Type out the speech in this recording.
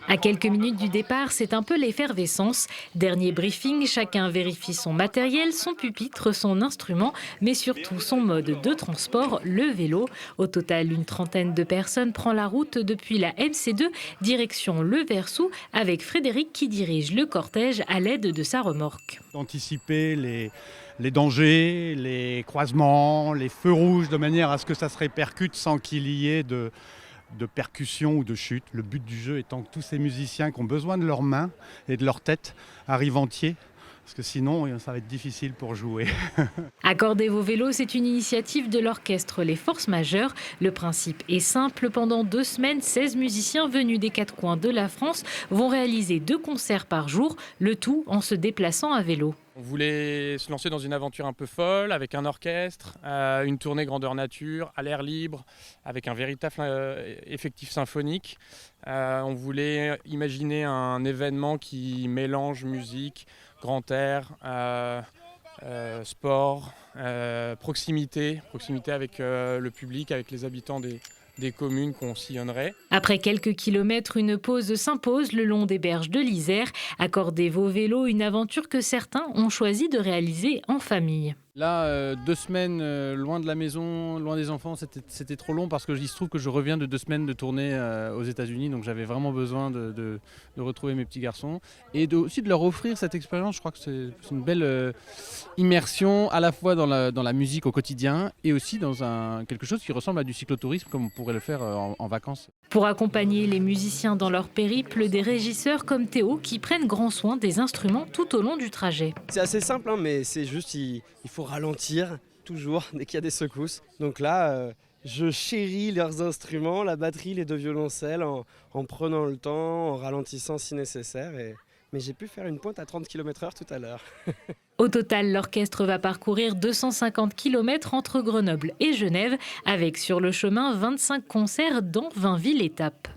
À quelques minutes du départ, c'est un peu l'effervescence. Dernier briefing, chacun vérifie son matériel, son pupitre, son instrument, mais surtout son mode de transport, le vélo. Au total, une trentaine de personnes prend la route depuis la MC2, direction Le Versou, avec Frédéric qui dirige le cortège à l'aide de sa remorque. Anticiper les dangers, les croisements, les feux rouges, de manière à ce que ça se répercute sans qu'il y ait de percussion ou de chute. Le but du jeu étant que tous ces musiciens qui ont besoin de leurs mains et de leur tête arrivent entiers, parce que sinon ça va être difficile pour jouer. Accordez vos vélos, c'est une initiative de l'orchestre Les Forces Majeures. Le principe est simple. Pendant 2 semaines, 16 musiciens venus des 4 coins de la France vont réaliser 2 concerts par jour, le tout en se déplaçant à vélo. On voulait se lancer dans une aventure un peu folle avec un orchestre, une tournée grandeur nature, à l'air libre, avec un véritable effectif symphonique. On voulait imaginer un événement qui mélange musique, grand air, sport, proximité avec le public, avec les habitants des communes qu'on sillonnerait. Après quelques kilomètres, une pause s'impose le long des berges de l'Isère. Accordez vos vélos, une aventure que certains ont choisi de réaliser en famille. Là, 2 semaines loin de la maison, loin des enfants, c'était trop long parce qu'il se trouve que je reviens de 2 semaines de tournée aux États-Unis, donc j'avais vraiment besoin de retrouver mes petits garçons et aussi de leur offrir cette expérience. Je crois que c'est une belle immersion à la fois dans la musique au quotidien et aussi dans quelque chose qui ressemble à du cyclotourisme comme on pourrait le faire en vacances. Pour accompagner les musiciens dans leur périple, des régisseurs comme Théo qui prennent grand soin des instruments tout au long du trajet. C'est assez simple, hein, mais c'est juste il faut ralentir toujours dès qu'il y a des secousses. Donc là, je chéris leurs instruments, la batterie, les 2 violoncelles, en prenant le temps, en ralentissant si nécessaire. Mais j'ai pu faire une pointe à 30 km/h tout à l'heure. Au total, l'orchestre va parcourir 250 km entre Grenoble et Genève, avec sur le chemin 25 concerts dans 20 villes étapes.